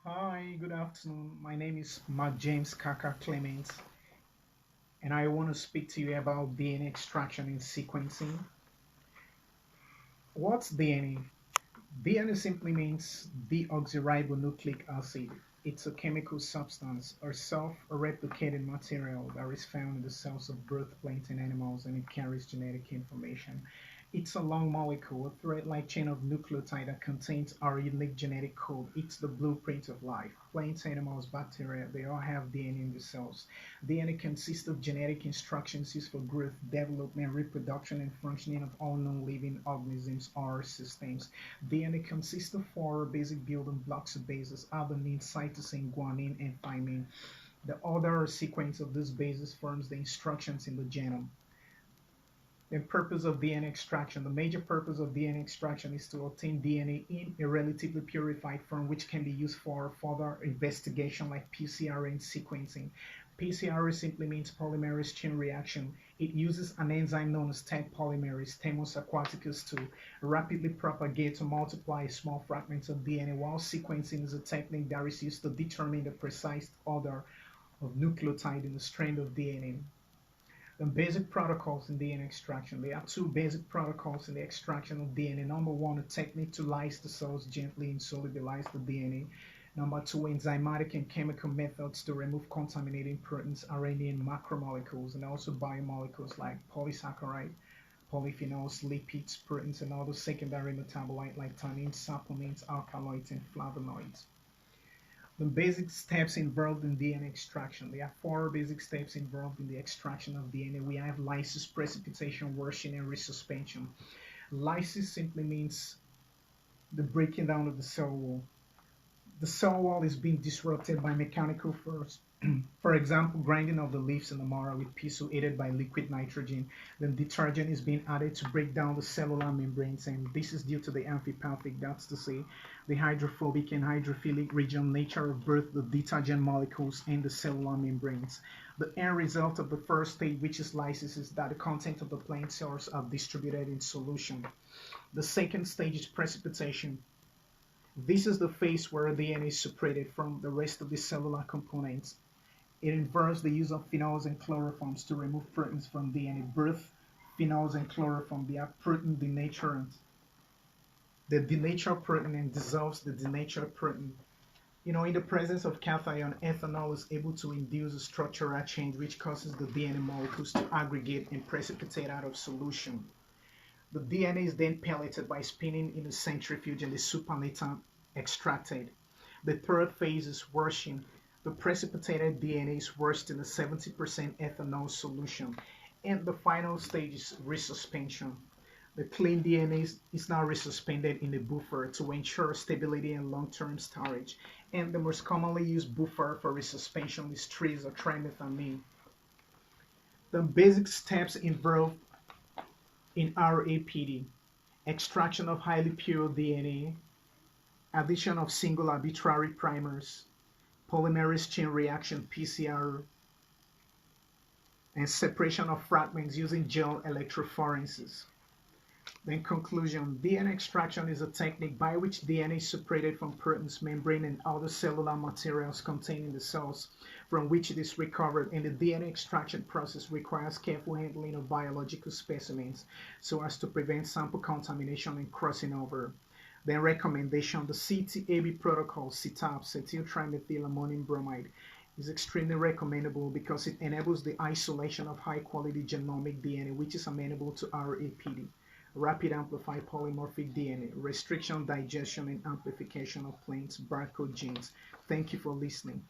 Hi, good afternoon. My name is Mark James Kaka Clement, and I want to speak to you about DNA extraction and sequencing. What's DNA? DNA simply means deoxyribonucleic acid. It's a chemical substance or self-replicating material that is found in the cells of both plants and animals, and it carries genetic information. It's a long molecule, a thread-like chain of nucleotide that contains our unique genetic code. It's the blueprint of life. Plants, animals, bacteria, they all have DNA in the cells. DNA consists of genetic instructions used for growth, development, reproduction, and functioning of all non-living organisms or systems. DNA consists of four basic building blocks of bases: adenine, cytosine, guanine, and thymine. The order or sequence of these bases forms the instructions in the genome. The purpose of DNA extraction. The major purpose of DNA extraction is to obtain DNA in a relatively purified form, which can be used for further investigation like PCR and sequencing. PCR simply means polymerase chain reaction. It uses an enzyme known as tag polymerase, Thermus aquaticus, to rapidly propagate or multiply small fragments of DNA, while sequencing is a technique that is used to determine the precise order of nucleotide in a strand of DNA. The basic protocols in DNA extraction. There are two basic protocols in the extraction of DNA. Number one, a technique to lyse the cells gently and solubilize the DNA. Number two, enzymatic and chemical methods to remove contaminating proteins, RNA, and macromolecules, and also biomolecules like polysaccharide, polyphenols, lipids, proteins, and other secondary metabolites like tannins, saponins, alkaloids, and flavonoids. The basic steps involved in DNA extraction. There are four basic steps involved in the extraction of DNA. We have lysis, precipitation, washing, and resuspension. Lysis simply means the breaking down of the cell wall. The cell wall is being disrupted by mechanical force. For example, grinding of the leaves in the mower with piezo aided by liquid nitrogen. Then detergent is being added to break down the cellular membranes, and this is due to the amphipathic, that's to say, the hydrophobic and hydrophilic region nature of both the detergent molecules and the cellular membranes. The end result of the first stage, which is lysis, is that the content of the plant cells are distributed in solution. The second stage is precipitation. This is the phase where DNA is separated from the rest of the cellular components. It involves the use of phenols and chloroforms to remove proteins from DNA. Both phenols and chloroform, they are protein denaturants. They denature protein and dissolves the denatured protein. In the presence of cation, ethanol is able to induce a structural change which causes the DNA molecules to aggregate and precipitate out of solution. The DNA is then pelleted by spinning in a centrifuge and the supernatant extracted. The third phase is washing. The precipitated DNA is washed in a 70% ethanol solution. And the final stage is resuspension. The clean DNA is now resuspended in a buffer to ensure stability and long-term storage. And the most commonly used buffer for resuspension is tris or trimethamine. The basic steps involved in RAPD: extraction of highly pure DNA, addition of single arbitrary primers, polymerase chain reaction PCR, and separation of fragments using gel electrophoresis. In conclusion, DNA extraction is a technique by which DNA is separated from proteins, membrane, and other cellular materials contained in the cells from which it is recovered, and the DNA extraction process requires careful handling of biological specimens so as to prevent sample contamination and crossing over. Then recommendation: the CTAB protocol, CTAB, cetyltrimethylammonium bromide, is extremely recommendable because it enables the isolation of high-quality genomic DNA which is amenable to RAPD, rapid amplified polymorphic DNA, restriction, digestion, and amplification of plants barcode genes. Thank you for listening.